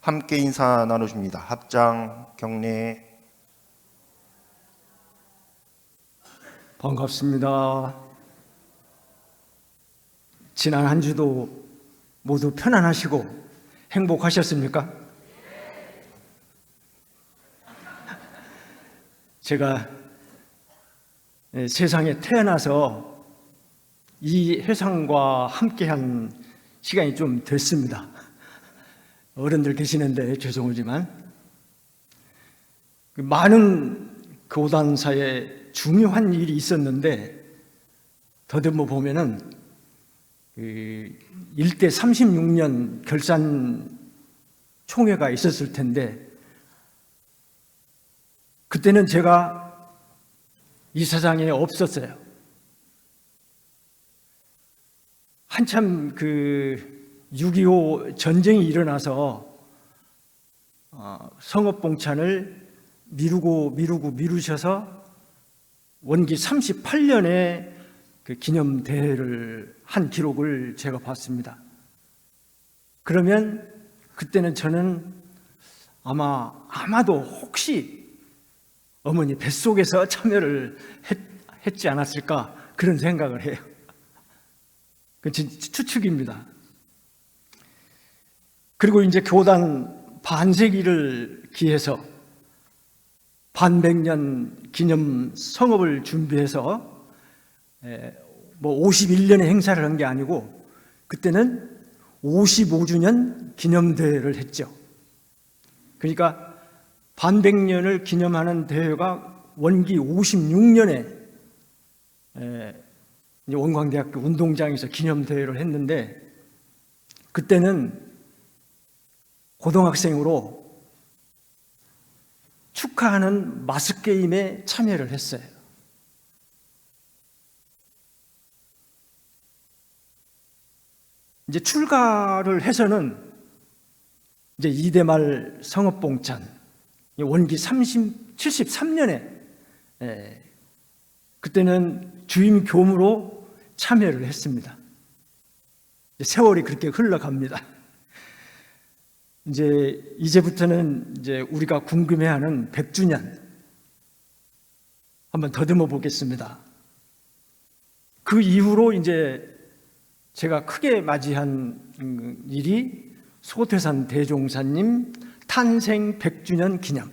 함께 인사 나누십니다. 합장, 경례. 반갑습니다. 지난 한 주도 모두 편안하시고 행복하셨습니까? 제가 세상에 태어나서 이 회상과 함께한 시간이 좀 됐습니다. 어른들 계시는데 죄송하지만 많은 교단사에 중요한 일이 있었는데 더듬어 보면은 일대 36년 결산 총회가 있었을 텐데 그때는 제가 이 세상에 없었어요. 한참 6.25 전쟁이 일어나서 성업봉찬을 미루셔서 원기 38년에 그 기념대회를 한 기록을 제가 봤습니다. 그러면 그때는 저는 아마도 혹시 어머니 뱃속에서 참여를 했지 않았을까 그런 생각을 해요. 그 추측입니다. 그리고 이제 교단 반세기를 기해서 반백년 기념 성업을 준비해서 51년의 행사를 한 게 아니고 그때는 55주년 기념대회를 했죠. 그러니까 반백년을 기념하는 대회가 원기 56년에 원광대학교 운동장에서 기념대회를 했는데 그때는 고등학생으로 축하하는 마스게임에 참여를 했어요. 이제 출가를 해서는 이제 이대말 성업봉찬 원기 73년에 그때는 주임 교무로 참여를 했습니다. 세월이 그렇게 흘러갑니다. 이제부터는 우리가 궁금해하는 100주년 한번 더듬어 보겠습니다. 그 이후로 제가 크게 맞이한 일이 소태산 대종사님 탄생 100주년 기념.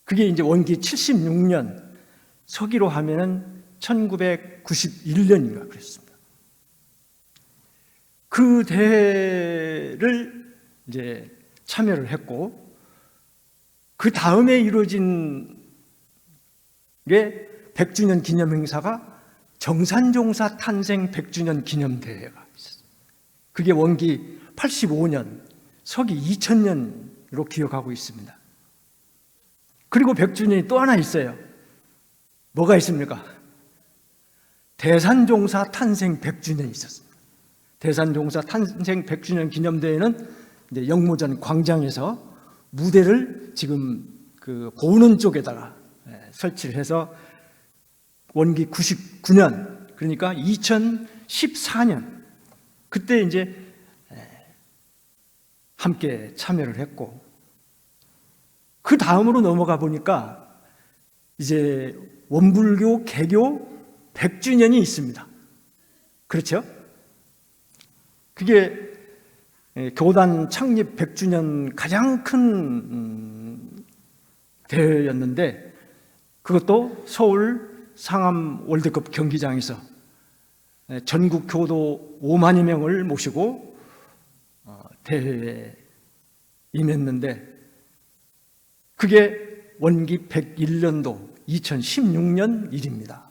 그게 원기 76년 서기로 하면은 1991년인가 그랬습니다. 그 대회를 참여를 했고 그 다음에 이루어진 게 100주년 기념 행사가 정산종사 탄생 100주년 기념대회가 있었어요. 그게 원기 85년 서기 2000년으로 기억하고 있습니다. 그리고 100주년이 또 하나 있어요. 뭐가 있습니까? 대산종사 탄생 100주년이 있었습니다. 대산종사 탄생 100주년 기념대회는 영무전 광장에서 무대를 지금 보는 쪽에다가 설치를 해서 원기 99년 그러니까 2014년 그때 함께 참여를 했고 그 다음으로 넘어가 보니까 원불교 개교 100주년이 있습니다. 그렇죠? 그게 교단 창립 100주년 가장 큰 대회였는데 그것도 서울 상암 월드컵 경기장에서 전국 교도 5만여 명을 모시고 대회에 임했는데 그게 원기 101년도 2016년 일입니다.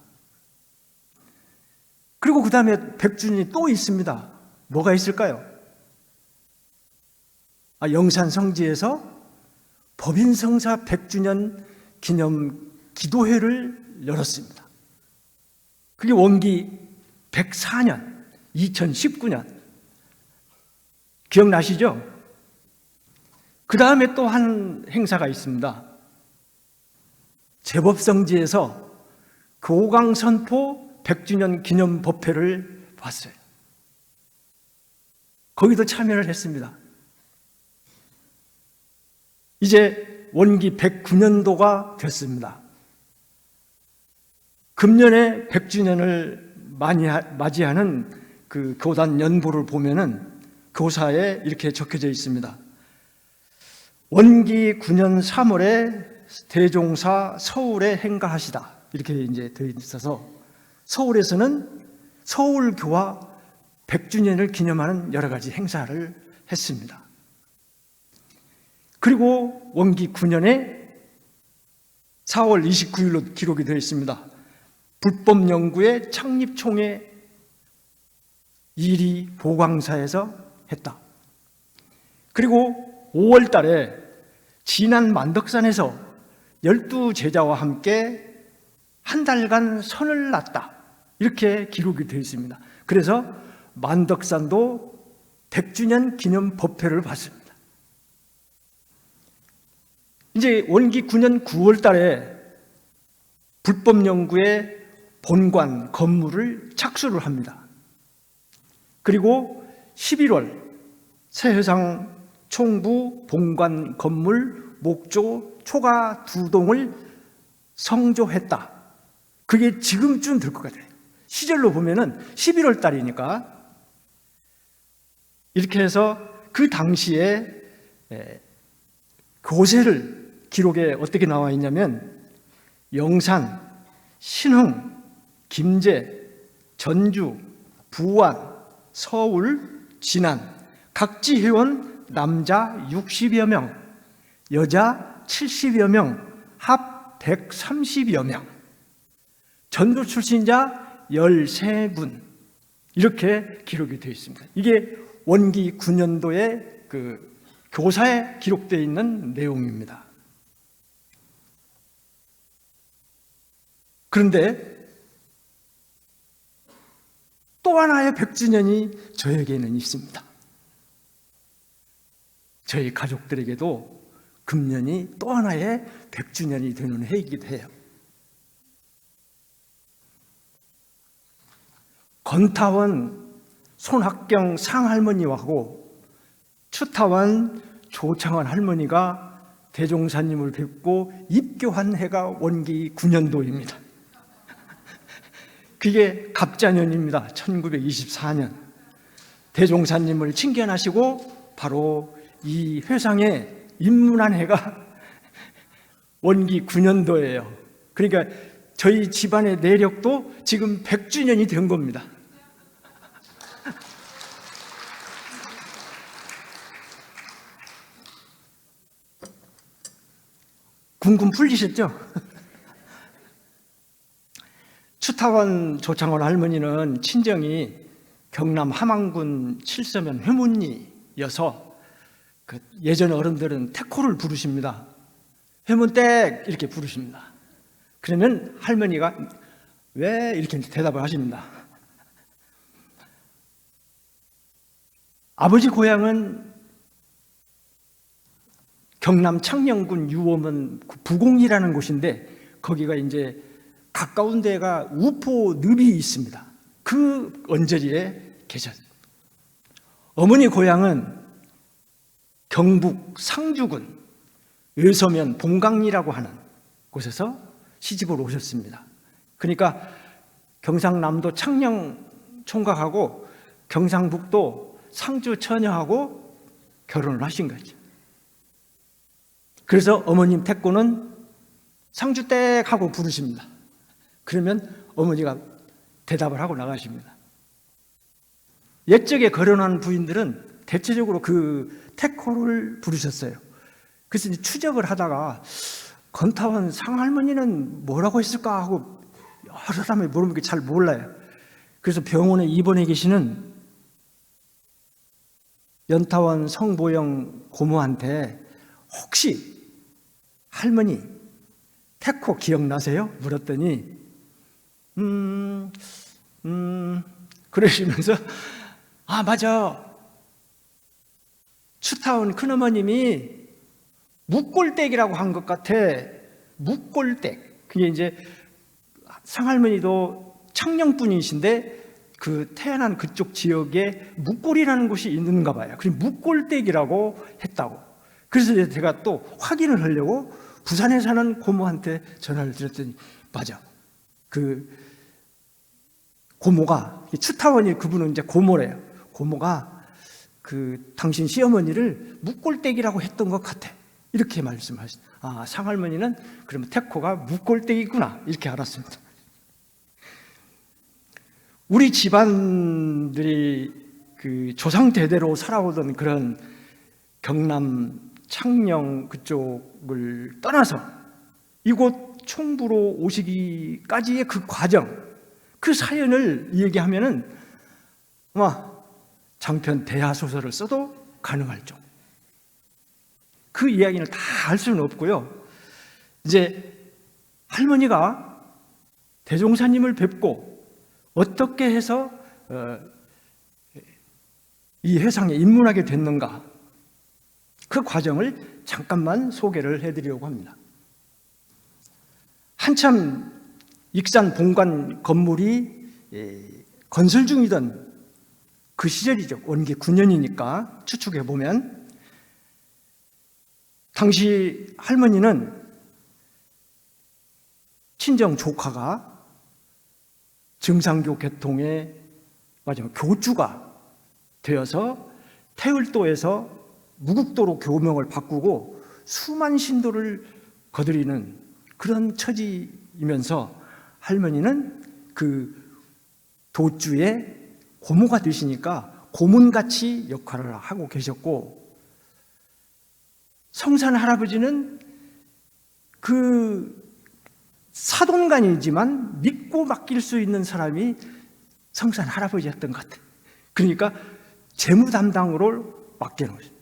그리고 그 다음에 100주년이 또 있습니다. 뭐가 있을까요? 영산 성지에서 법인성사 100주년 기념 기도회를 열었습니다. 그게 원기 104년 2019년 기억나시죠? 그 다음에 또 한 행사가 있습니다. 제법성지에서 교광선포 100주년 기념 법회를 봤어요. 거기도 참여를 했습니다. 이제 원기 109년도가 됐습니다. 금년에 100주년을 맞이하는 그 교단 연보를 보면은 교사에 이렇게 적혀져 있습니다. 원기 9년 3월에 대종사 서울에 행가하시다. 이렇게 이제 되어 있어서 서울에서는 서울교화 100주년을 기념하는 여러 가지 행사를 했습니다. 그리고 원기 9년에 4월 29일로 기록이 되어 있습니다. 불법연구의 창립총회 일이 보광사에서 했다. 그리고 5월 달에 진안 만덕산에서 12제자와 함께 한 달간 선을 놨다. 이렇게 기록이 되어 있습니다. 그래서 만덕산도 100주년 기념 법회를 받습니다. 이제 원기 9년 9월 달에 불법연구의 본관 건물을 착수를 합니다. 그리고 11월 새해상 총부 본관 건물 목조 초가 2동을 성조했다. 그게 지금쯤 될 것 같아요. 시절로 보면은 11월 달이니까. 이렇게 해서 그 당시에 고세를 기록에 어떻게 나와 있냐면 영산, 신흥, 김제, 전주, 부안, 서울, 진안 각지 회원 남자 60여 명, 여자 70여 명, 합 130여 명, 전도 출신자 13분 이렇게 기록이 되어 있습니다. 이게 원기 9년도의 그 교사에 기록되어 있는 내용입니다. 그런데 또 하나의 100주년이 저에게는 있습니다. 저희 가족들에게도 금년이 또 하나의 100주년이 되는 해이기도 해요. 건타원 손학경 상할머니하고 추타원 조창원 할머니가 대종사님을 뵙고 입교한 해가 원기 9년도입니다. 그게 갑자년입니다. 1924년. 대종사님을 친견하시고 바로 이 회상에 입문한 해가 원기 9년도예요. 그러니까 저희 집안의 내력도 지금 100주년이 된 겁니다. 궁금 풀리셨죠? 추타원 조창원 할머니는 친정이 경남 함안군 칠서면 회문리여서 그 예전 어른들은 태코를 부르십니다. 회문댁 이렇게 부르십니다. 그러면 할머니가 왜 이렇게 대답을 하십니다. 아버지 고향은 경남 창녕군 유엄은 부곡리라는 곳인데 거기가 이제 가까운 데가 우포늪이 있습니다. 그 언저리에 계셨어요. 어머니 고향은 경북 상주군 의서면 봉강리라고 하는 곳에서 시집을 오셨습니다. 그러니까 경상남도 창녕 총각하고 경상북도 상주 처녀하고 결혼을 하신 거죠. 그래서 어머님 태꼬는 상주댁 하고 부르십니다. 그러면 어머니가 대답을 하고 나가십니다. 옛적에 거론한 부인들은 대체적으로 그 태코를 부르셨어요. 그래서 이제 추적을 하다가 건타원 상할머니는 뭐라고 했을까 하고 여러 사람이 물어보니까 잘 몰라요. 그래서 병원에 입원해 계시는 연타원 성보영 고모한테 혹시 할머니 태코 기억나세요? 물었더니 그러시면서 아 맞아 추타운 큰어머님이 묵골댁이라고 한 것 같아. 묵골댁. 그게 이제 상할머니도 창녕분이신데 그 태어난 그쪽 지역에 묵골이라는 곳이 있는가 봐요. 그래서 묵골댁이라고 했다고. 그래서 이제 제가 또 확인을 하려고 부산에 사는 고모한테 전화를 드렸더니, 맞아, 그 고모가, 추타원이 그분은 이제 고모래요. 고모가 그 당신 시어머니를 묵골대기라고 했던 것 같아, 이렇게 말씀하셨어요. 아, 상할머니는 그러면 태코가 묵골대기구나, 이렇게 알았습니다. 우리 집안들이 그 조상 대대로 살아오던 그런 경남 창녕 그쪽을 떠나서 이곳 총부로 오시기까지의 그 과정, 그 사연을 얘기하면은 아마 장편 대하소설을 써도 가능할 정도. 그 이야기를 다 할 수는 없고요. 이제 할머니가 대종사님을 뵙고 어떻게 해서 이 회상에 입문하게 됐는가, 그 과정을 잠깐만 소개를 해드리려고 합니다. 한참 익산 본관 건물이 건설 중이던 그 시절이죠. 원기 9년이니까 추측해 보면, 당시 할머니는 친정 조카가 증상교 개통의 마지막 교주가 되어서 태을도에서 무국도로 교명을 바꾸고 수만 신도를 거느리는 그런 처지이면서 할머니는 그 도주의 고모가 되시니까 고문같이 역할을 하고 계셨고, 성산 할아버지는 그 사돈간이지만 믿고 맡길 수 있는 사람이 성산 할아버지였던 것 같아요. 그러니까 재무 담당으로 맡겨놓으셨어요.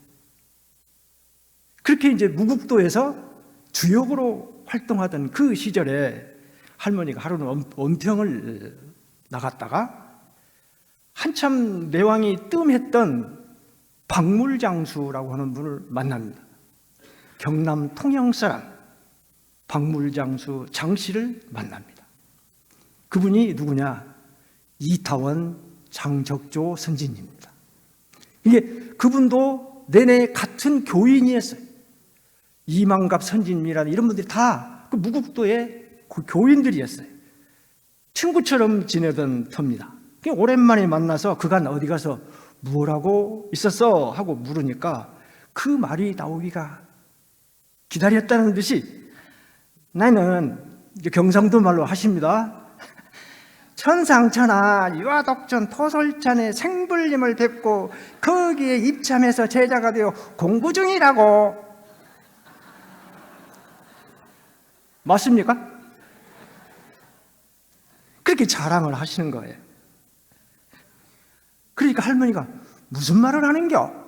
그렇게 이제 무국도에서 주역으로 활동하던 그 시절에 할머니가 하루는 원평을 나갔다가 한참 내왕이 뜸했던 박물장수라고 하는 분을 만납니다. 경남 통영 사람 박물장수 장씨를 만납니다. 그분이 누구냐? 이타원 장적조 선진입니다. 이게 그분도 내내 같은 교인이었어요. 이만갑 선진이라는 이런 분들이 다 그 무국도의 그 교인들이었어요. 친구처럼 지내던 터입니다. 오랜만에 만나서 그간 어디 가서 뭐라고 있었어? 하고 물으니까 그 말이 나오기가 기다렸다는 듯이, 나는 경상도 말로 하십니다. 천상천하 유아덕전 토솔천의 생불님을 뵙고 거기에 입참해서 제자가 되어 공부 중이라고. 맞습니까? 그렇게 자랑을 하시는 거예요. 그러니까 할머니가 무슨 말을 하는겨?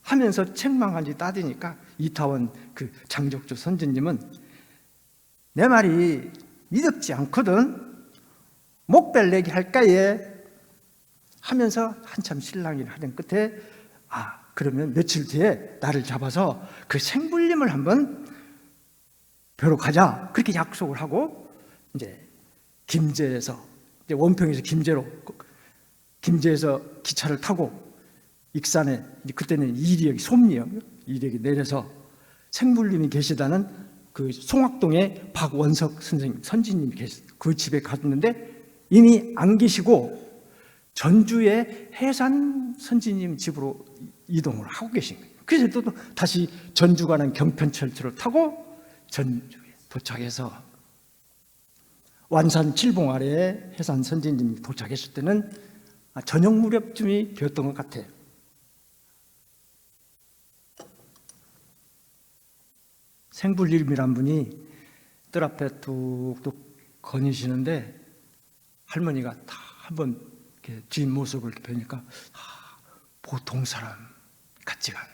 하면서 책망한지 따지니까 이타원 그 장적조 선진님은 내 말이 믿었지 않거든, 목벨내기 할까 예? 하면서 한참 실랑이를 하는 끝에, 아, 그러면 며칠 뒤에 나를 잡아서 그 생불림을 한번 뵈러 가자, 그렇게 약속을 하고 이제 김제에서, 이제 원평에서 김제에서 기차를 타고 익산에, 그때는 이리역이 솜리역 이리역이 내려서 생불님이 계시다는 그 송악동에 박원석 선생님 선지님이 계셨어요. 그 집에 갔는데 이미 안 계시고 전주의 해산 선지님 집으로 이동을 하고 계신 거예요. 그래서 또 다시 전주 가는 경편철도를 타고 전주에 도착해서 완산 칠봉 아래에 해산 선지님이 도착했을 때는 저녁 무렵쯤이 되었던 것 같아요. 생불님이란 분이 뜰 앞에 뚝뚝 거니시는데 할머니가 다 한번 이렇게 뒷모습을 보니까 보통 사람 같지가 않아.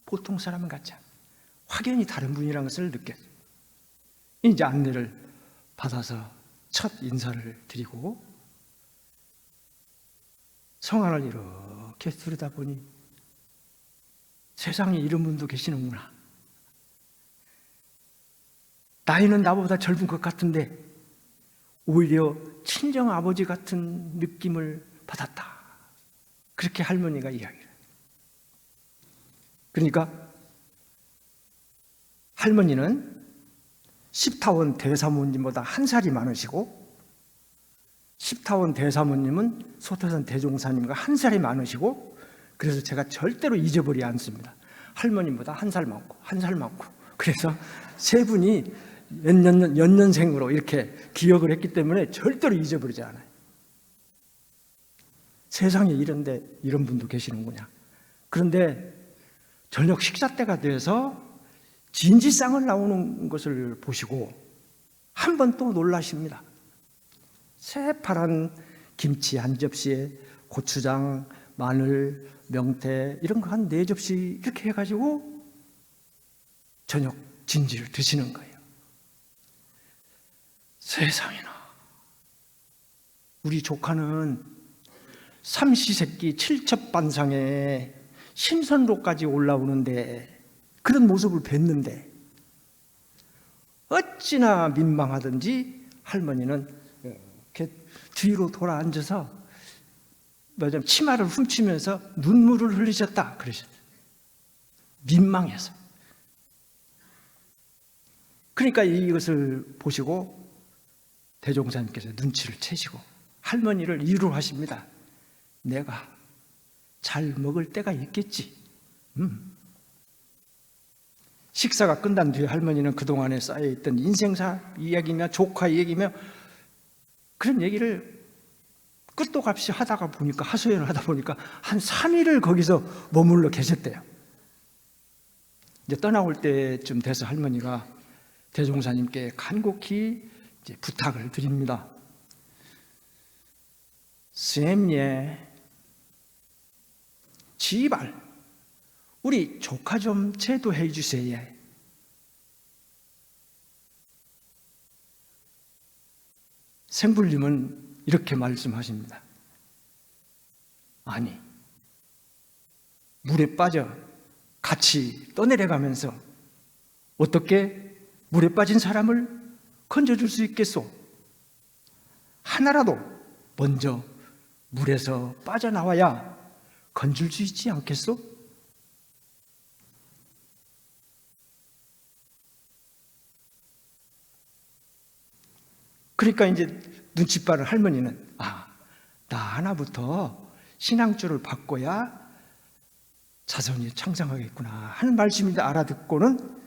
보통 사람은 같지 않아. 확연히 다른 분이라는 것을 느꼈어요. 이제 안내를 받아서 첫 인사를 드리고 성안을 이렇게 들여다보니 세상에 이런 분도 계시는구나. 나이는 나보다 젊은 것 같은데 오히려 친정 아버지 같은 느낌을 받았다. 그렇게 할머니가 이야기를 해요. 그러니까 할머니는 십타원 대사모님보다 한 살이 많으시고, 십타원 대사모님은 소태산 대종사님과 한 살이 많으시고, 그래서 제가 절대로 잊어버리지 않습니다. 할머님보다 한 살 많고 한 살 많고, 그래서 세 분이 연년생으로 이렇게 기억을 했기 때문에 절대로 잊어버리지 않아요. 세상에 이런데 이런 분도 계시는구나. 그런데 저녁 식사 때가 돼서 진지상을 나오는 것을 보시고 한 번 또 놀라십니다. 새파란 김치 한 접시에 고추장, 마늘, 명태 이런 거 한 4접시 이렇게 해가지고 저녁 진지를 드시는 거예요. 세상에나, 우리 조카는 삼시세끼 칠첩반상에 심선로까지 올라오는데, 그런 모습을 뵀는데 어찌나 민망하든지 할머니는 이렇게 뒤로 돌아 앉아서 치마를 훔치면서 눈물을 흘리셨다 그러셨어요. 민망해서. 그러니까 이것을 보시고 대종사님께서 눈치를 채시고 할머니를 위로하십니다. 내가 잘 먹을 때가 있겠지. 식사가 끝난 뒤에 할머니는 그동안에 쌓여있던 인생사 이야기며 조카 이야기며 그런 얘기를 끝도 없이 하다가 보니까, 하소연을 하다 보니까 한 3일을 거기서 머물러 계셨대요. 이제 떠나올 때쯤 돼서 할머니가 대종사님께 간곡히 이제 부탁을 드립니다. 스님예, 지발 우리 조카 좀 제도해 주세요. 생불님은 이렇게 말씀하십니다. 아니, 물에 빠져 같이 떠내려가면서 어떻게 물에 빠진 사람을 건져줄 수 있겠소? 하나라도 먼저 물에서 빠져나와야 건질 수 있지 않겠소? 그러니까 이제 눈치빠른 할머니는 나 하나부터 신앙조를 바꿔야 자손이 창상하겠구나 하는 말씀인데 알아듣고는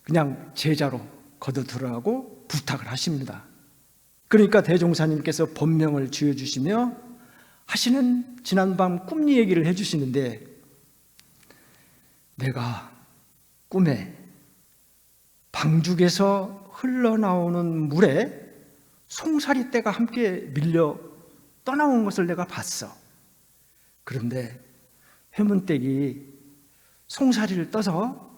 그냥 제자로 거둬들어가고 부탁을 하십니다. 그러니까 대종사님께서 법명을 지어주시며 하시는 지난밤 꿈 얘기를 해주시는데, 내가 꿈에 방죽에서 흘러나오는 물에 송사리 떼가 함께 밀려 떠나온 것을 내가 봤어. 그런데 해문댁이 송사리를 떠서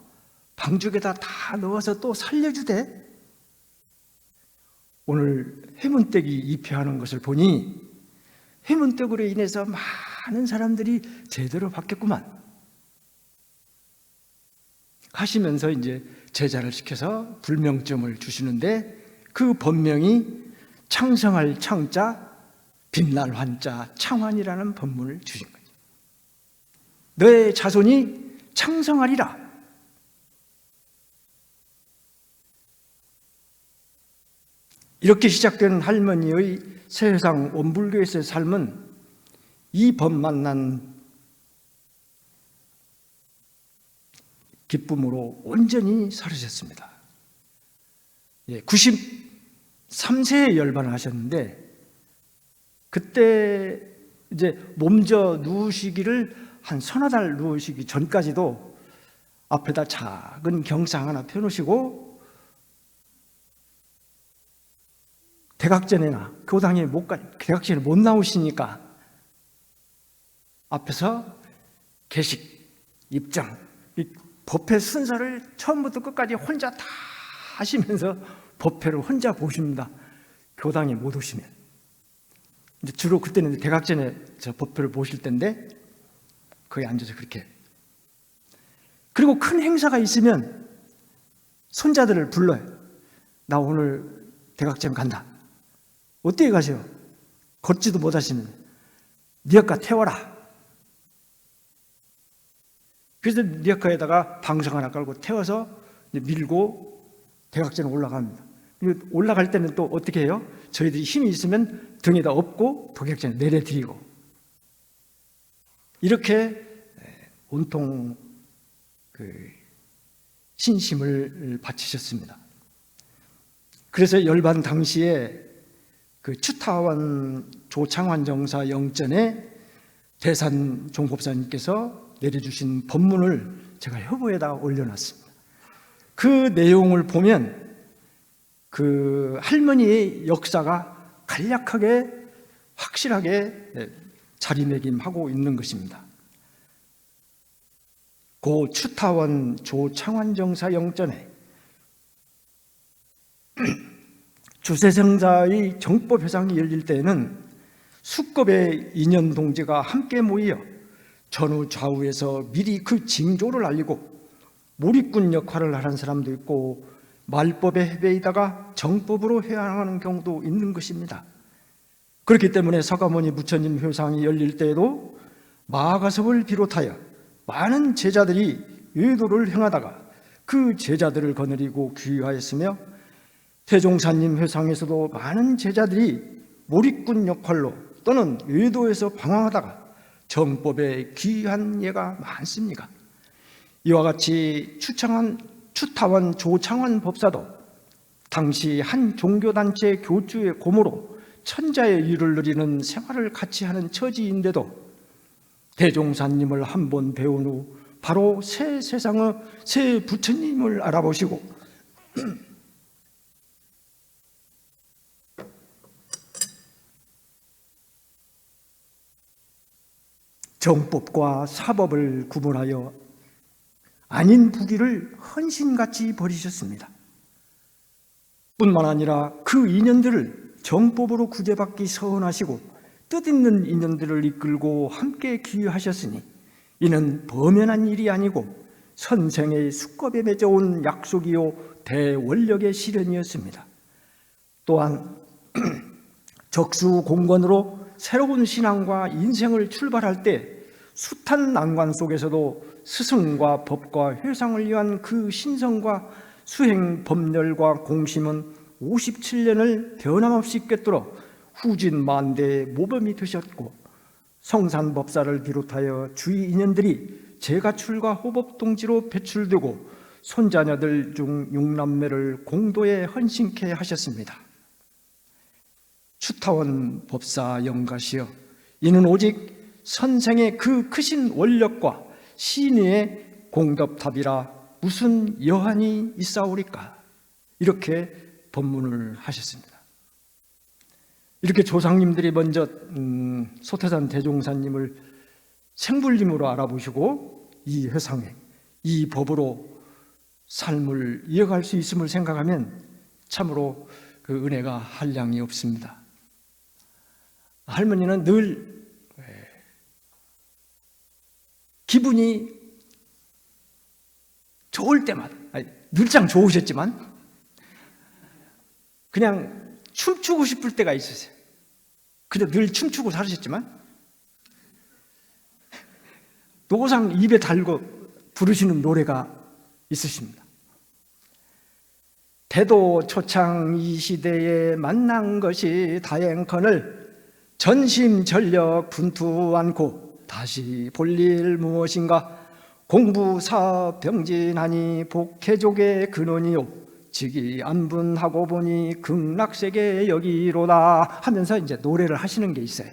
방죽에다 다 넣어서 또 살려주대. 오늘 해문댁이 입회하는 것을 보니 해문댁으로 인해서 많은 사람들이 제대로 받겠구만 하시면서 이제 제자를 시켜서 불명점을 주시는데, 그 법명이 창성할 창자, 빛날 환자, 창환이라는 법문을 주신 거죠. 너의 자손이 창성하리라. 이렇게 시작된 할머니의 세상 원불교에서의 삶은 이 법 만난 기쁨으로 온전히 살으셨습니다. 93세에 열반을 하셨는데, 그때 이제 몸져 누우시기를 한 서너 달 누우시기 전까지도 앞에다 작은 경상 하나 펴놓으시고 대각전에나 교당에 대각전에 못 나오시니까 앞에서 계식, 입장, 이 법회 순서를 처음부터 끝까지 혼자 다 하시면서 법회를 혼자 보십니다. 교당에 못 오시면. 이제 주로 그때는 대각전에 저 법회를 보실 때인데 거기 앉아서 그렇게. 그리고 큰 행사가 있으면 손자들을 불러요. 나 오늘 대각전 간다. 어떻게 가세요? 걷지도 못하시는. 리어카 태워라. 그래서 리어카에다가 방석 하나 깔고 태워서 이제 밀고 대각선에 올라갑니다. 올라갈 때는 또 어떻게 해요? 저희들이 힘이 있으면 등에다 업고 도객선에 내려드리고, 이렇게 온통 신심을 바치셨습니다. 그래서 열반 당시에 추타원 조창환 정사 영전에 대산 종법사님께서 내려주신 법문을 제가 hö부에다 올려놨습니다. 그 내용을 보면 그 할머니의 역사가 간략하게 확실하게 자리매김하고 있는 것입니다. 고 추타원 조창환 정사 영전에 주세성자의 정법회상이 열릴 때에는 수급의 인연 동지가 함께 모여 전후 좌우에서 미리 그 징조를 알리고 몰입꾼 역할을 하는 사람도 있고 말법에 헤매이다가 정법으로 회항하는 경우도 있는 것입니다. 그렇기 때문에 서가모니 부처님 회상이 열릴 때에도 마가섭을 비롯하여 많은 제자들이 외도를 행하다가 그 제자들을 거느리고 귀하였으며, 태종사님 회상에서도 많은 제자들이 몰입꾼 역할로 또는 외도에서 방황하다가 정법에 귀한 예가 많습니다. 이와 같이 추타원 조창환 법사도 당시 한 종교단체 교주의 고모로 천자의 일을 누리는 생활을 같이 하는 처지인데도 대종사님을 한 번 배운 후 바로 새 세상의 새 부처님을 알아보시고 정법과 사법을 구분하여 아닌 부기를 헌신같이 버리셨습니다. 뿐만 아니라 그 인연들을 정법으로 구제받기 서운하시고 뜻있는 인연들을 이끌고 함께 기여하셨으니 이는 범연한 일이 아니고 선생의 수겁에 맺어온 약속이요 대원력의 실현이었습니다. 또한 적수공건으로 새로운 신앙과 인생을 출발할 때 숱한 난관 속에서도 스승과 법과 회상을 위한 그 신성과 수행 법렬과 공심은 57년을 변함없이 꿰뚫어 후진 만대의 모범이 되셨고, 성산법사를 비롯하여 주위 인연들이 제가출과 호법동지로 배출되고 손자녀들 중 6남매를 공도에 헌신케 하셨습니다. 추타원 법사 영가시여, 이는 오직 선생의 그 크신 원력과 신의의 공덕탑이라 무슨 여한이 있사오리까? 이렇게 법문을 하셨습니다. 이렇게 조상님들이 먼저 소태산 대종사님을 생불림으로 알아보시고 이 회상에 이 법으로 삶을 이어갈 수 있음을 생각하면 참으로 그 은혜가 한량이 없습니다. 할머니는 늘 기분이 좋을 때마다, 늘상 좋으셨지만 그냥 춤추고 싶을 때가 있으세요. 그냥 늘 춤추고 살으셨지만 노상 입에 달고 부르시는 노래가 있으십니다. 대도 초창 이 시대에 만난 것이 다행컨을 전심전력 분투 않고 다시 볼 일 무엇인가, 공부사업 병진하니 복해족의 근원이요 직이 안분하고 보니 극락세계 여기로다 하면서 이제 노래를 하시는 게 있어요.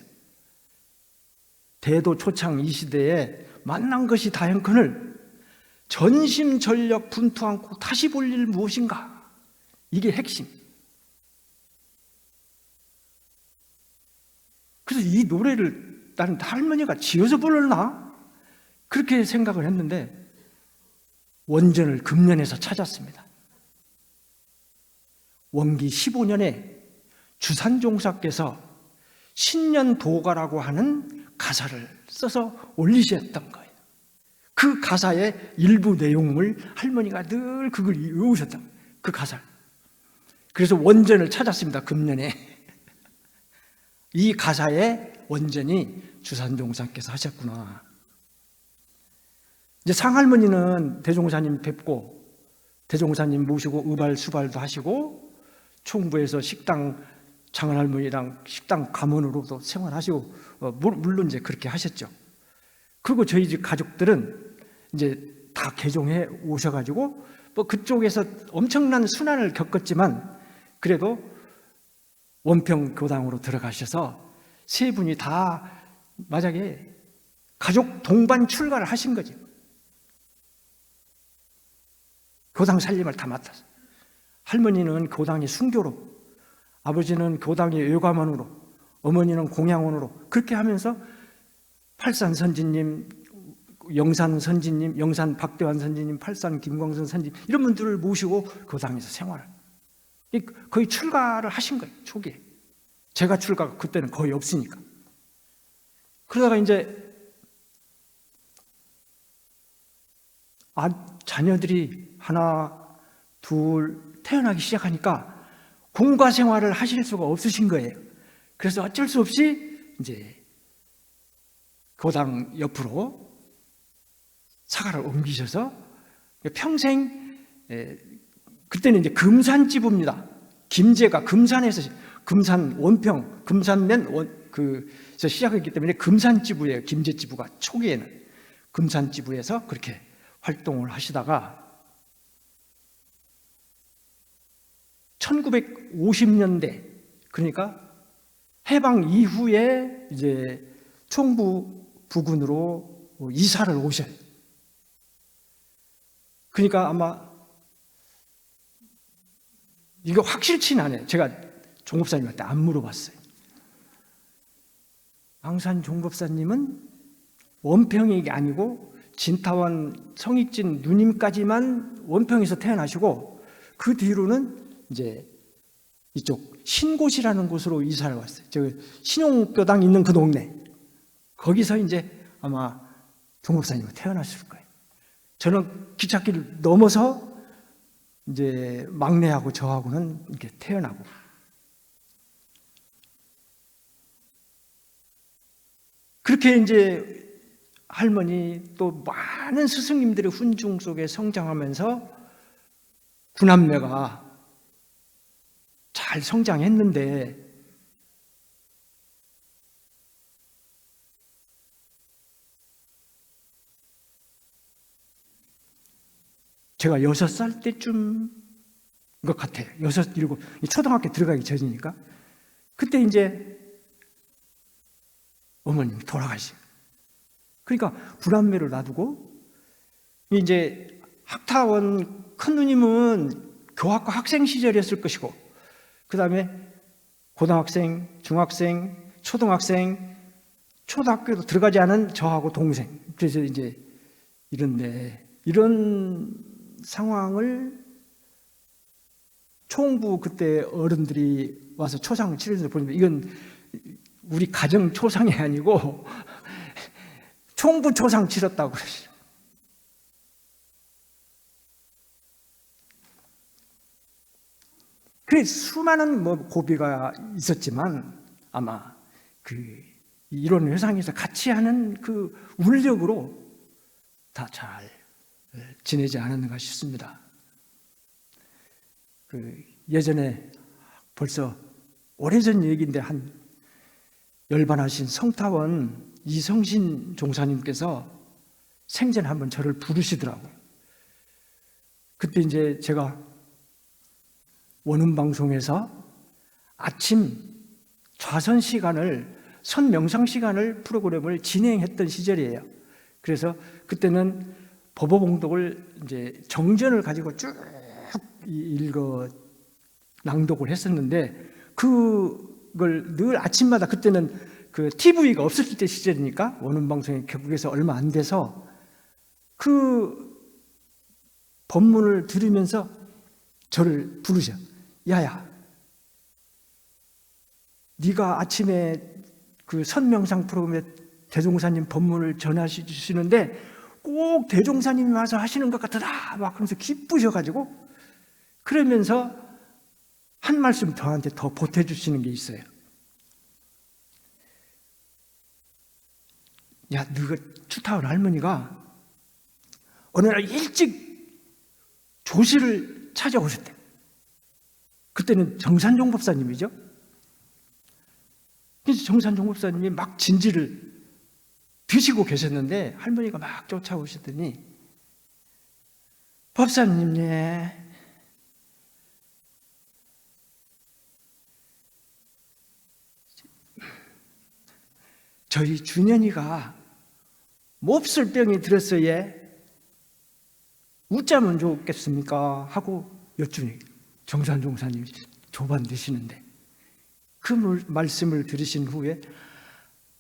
대도 초창 이 시대에 만난 것이 다행컨을 전심전력 분투 않고 다시 볼 일 무엇인가, 이게 핵심. 그래서 이 노래를 나는 할머니가 지어서 불렀나? 그렇게 생각을 했는데 원전을 금년에서 찾았습니다. 원기 15년에 주산종사께서 신년도가라고 하는 가사를 써서 올리셨던 거예요. 그 가사의 일부 내용을 할머니가 늘 그걸 외우셨던 거예요. 그 가사를. 그래서 원전을 찾았습니다. 금년에. 이 가사의 원전이 주산종사께서 하셨구나. 이제 상할머니는 대종사님 뵙고 대종사님 모시고 의발 수발도 하시고 총부에서 식당 장할머니랑 식당 가문으로도 생활하시고 물론 이제 그렇게 하셨죠. 그리고 저희 집 가족들은 이제 다 개종해 오셔가지고 뭐 그쪽에서 엄청난 순환을 겪었지만 그래도 원평 교당으로 들어가셔서 세 분이 다 만약에 가족 동반 출가를 하신 거죠. 교당 살림을 다 맡아서. 할머니는 교당의 순교로, 아버지는 교당의 외과원으로, 어머니는 공양원으로 그렇게 하면서 팔산 선지님, 영산 선지님, 영산 박대환 선지님, 팔산 김광선 선지님 이런 분들을 모시고 교당에서 생활을 거의 출가를 하신 거예요. 초기에. 제가 출가가 그때는 거의 없으니까. 그러다가 이제 자녀들이 하나, 둘 태어나기 시작하니까 공과 생활을 하실 수가 없으신 거예요. 그래서 어쩔 수 없이 이제 교당 옆으로 사가를 옮기셔서 평생, 그때는 이제 금산지부입니다. 김제가 금산에서, 금산 원평, 금산면 그래서 시작했기 때문에 금산지부예요. 김제지부가 초기에는 금산지부에서 그렇게 활동을 하시다가 1950년대, 그러니까 해방 이후에 이제 총부 부근으로 이사를 오셔요. 그러니까 아마 이거 확실치는 않아요. 제가 종법사님한테 안 물어봤어요. 앙산 종법사님은 원평이 아니고 진타원 성익진 누님까지만 원평에서 태어나시고 그 뒤로는 이제 이쪽 신곳이라는 곳으로 이사를 왔어요. 저 신용교당 있는 그 동네. 거기서 이제 아마 종법사님은 태어났을 거예요. 저는 기찻길을 넘어서 이제 막내하고 저하고는 이렇게 태어나고. 그렇게 이제 할머니 또 많은 스승님들의 훈중 속에 성장하면서 구남매가 잘 성장했는데 제가 6살 때쯤인 것 같아요. 6, 7, 초등학교 들어가기 전이니까. 그때 이제 어머님이 돌아가시고. 그러니까 불안매를 놔두고, 이제 학타원 큰 누님은 교학과 학생 시절이었을 것이고, 그 다음에 고등학생, 중학생, 초등학생, 초등학교도 들어가지 않은 저하고 동생. 그래서 이제 이런 상황을 총부 그때 어른들이 와서 초상을 치르는 걸 보니까 이건 우리 가정 초상이 아니고 총부 초상 치렀다고 그러시죠. 그래 수많은 고비가 있었지만 아마 이런 회상에서 같이 하는 그 울력으로 다 잘 지내지 않았는가 싶습니다. 예전에 벌써 오래전 얘기인데 한 열반하신 성타원 이성신 종사님께서 생전에 한번 저를 부르시더라고요. 그때 이제 제가 원음방송에서 아침 좌선 시간을 선명상 시간을 프로그램을 진행했던 시절이에요. 그래서 그때는 법어봉독을 이제 정전을 가지고 쭉 낭독을 했었는데 그걸 늘 아침마다 그때는 그 TV가 없을 때 시절이니까 원음방송이 개국해서 얼마 안 돼서 그 법문을 들으면서 저를 부르셔. 야야, 네가 아침에 그 선명상 프로그램에 대종사님 법문을 전하시는데 꼭 대종사님이 와서 하시는 것 같다 막 그러면서 기쁘셔가지고 그러면서 한 말씀 저한테 더 보태주시는 게 있어요. 야, 너가 추타원 할머니가 어느 날 일찍 조실을 찾아오셨대요. 그때는 정산종 법사님이죠. 그래서 정산종 법사님이 막 진지를 드시고 계셨는데 할머니가 막 쫓아오셨더니 법사님, 예, 저희 준현이가 몹쓸 병이 들었어요. 예. 웃자면 좋겠습니까? 하고 여쭈니 정산종사님이 조반 드시는데 그 말씀을 들으신 후에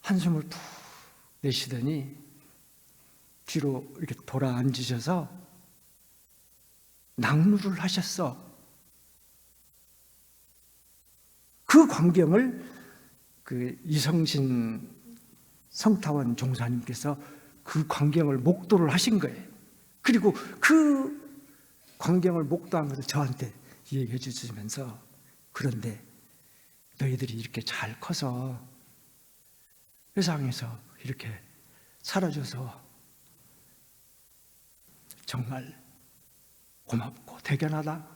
한숨을 푹 내쉬더니 뒤로 이렇게 돌아 앉으셔서 낭루를 하셨어. 그 광경을 그 이성신 성타원 종사님께서 그 광경을 목도를 하신 거예요. 그리고 그 광경을 목도하면서 저한테 얘기해 주시면서, 그런데 너희들이 이렇게 잘 커서 세상에서 이렇게 살아줘서 정말 고맙고 대견하다,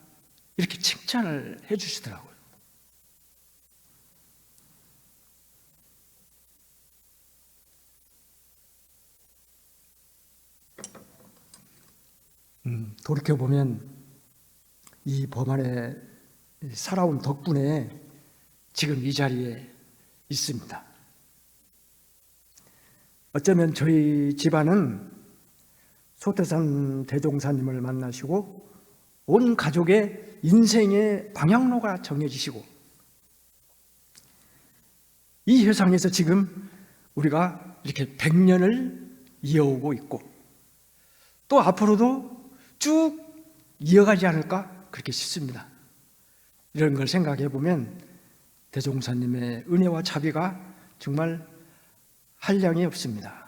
이렇게 칭찬을 해 주시더라고요. 돌이켜보면 이 법안에 살아온 덕분에 지금 이 자리에 있습니다. 어쩌면 저희 집안은 소태산 대종사님을 만나시고 온 가족의 인생의 방향로가 정해지시고 이 세상에서 지금 우리가 이렇게 100년을 이어오고 있고 또 앞으로도 쭉 이어가지 않을까 그렇게 싶습니다. 이런 걸 생각해 보면 대종사님의 은혜와 자비가 정말 한량이 없습니다.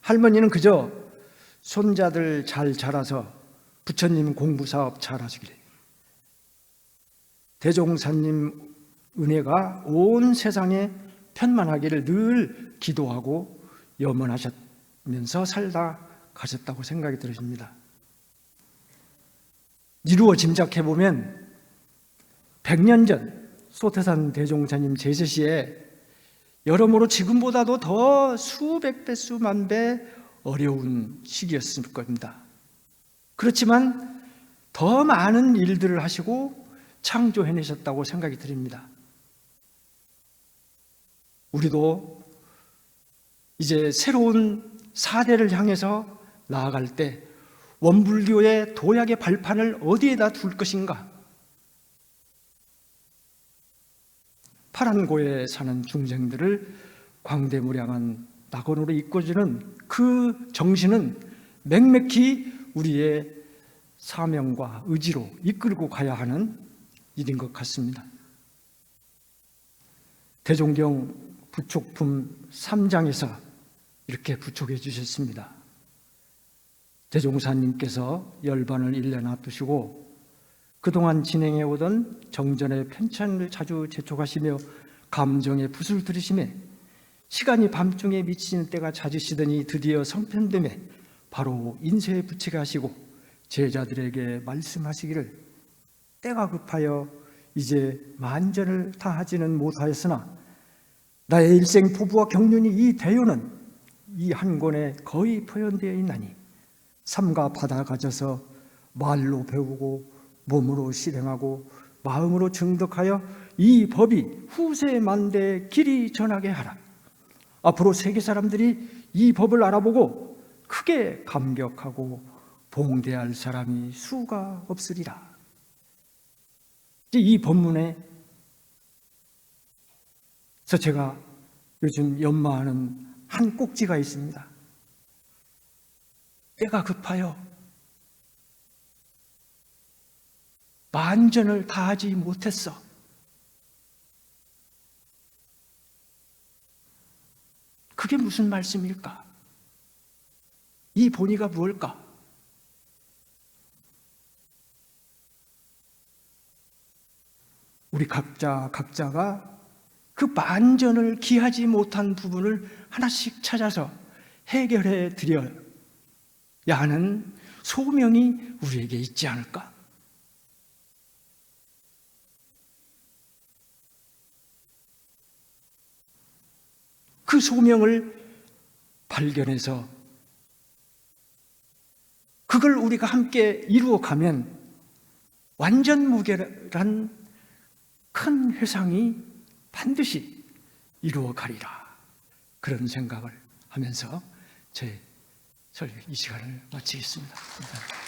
할머니는 그저 손자들 잘 자라서 부처님 공부사업 잘하시길, 대종사님 은혜가 온 세상에 편만하기를 늘 기도하고 염원하셨면서 살다 가셨다고 생각이 들으십니다. 이루어 짐작해보면 100년 전 소태산 대종사님 제세 시에 여러모로 지금보다도 더 수백 배 수만 배 어려운 시기였을 겁니다. 그렇지만 더 많은 일들을 하시고 창조해내셨다고 생각이 드립니다. 우리도 이제 새로운 사대를 향해서 나아갈 때 원불교의 도약의 발판을 어디에다 둘 것인가? 파란고에 사는 중생들을 광대무량한 낙원으로 이끌어주는 그 정신은 맥맥히 우리의 사명과 의지로 이끌고 가야 하는 일인 것 같습니다. 대종경 부촉품 3장에서 이렇게 부촉해 주셨습니다. 대종사님께서 열반을 1년 놔두시고 그동안 진행해 오던 정전의 편찬을 자주 재촉하시며 감정의 붓을 들이시매 시간이 밤중에 미치는 때가 잦으시더니 드디어 성편됨에 바로 인쇄에 붙이게 하시고 제자들에게 말씀하시기를, 때가 급하여 이제 만전을 다하지는 못하였으나 나의 일생 포부와 경륜이 이 대요는 이 한 권에 거의 표현되어 있나니 삼가 받아 가져서 말로 배우고 몸으로 실행하고 마음으로 증득하여 이 법이 후세 만대에 길이 전하게 하라. 앞으로 세계 사람들이 이 법을 알아보고 크게 감격하고 봉대할 사람이 수가 없으리라. 이 법문에서 제가 요즘 연마하는 한 꼭지가 있습니다. 때가 급하여 만전을 다하지 못했어. 그게 무슨 말씀일까? 이 본의가 무엇일까? 우리 각자가 그 만전을 기하지 못한 부분을 하나씩 찾아서 해결해 드려야 하는 소명이 우리에게 있지 않을까? 그 소명을 발견해서 그걸 우리가 함께 이루어가면 완전 무결한 큰 회상이 반드시 이루어가리라. 그런 생각을 하면서 제 설교 이 시간을 마치겠습니다. 감사합니다.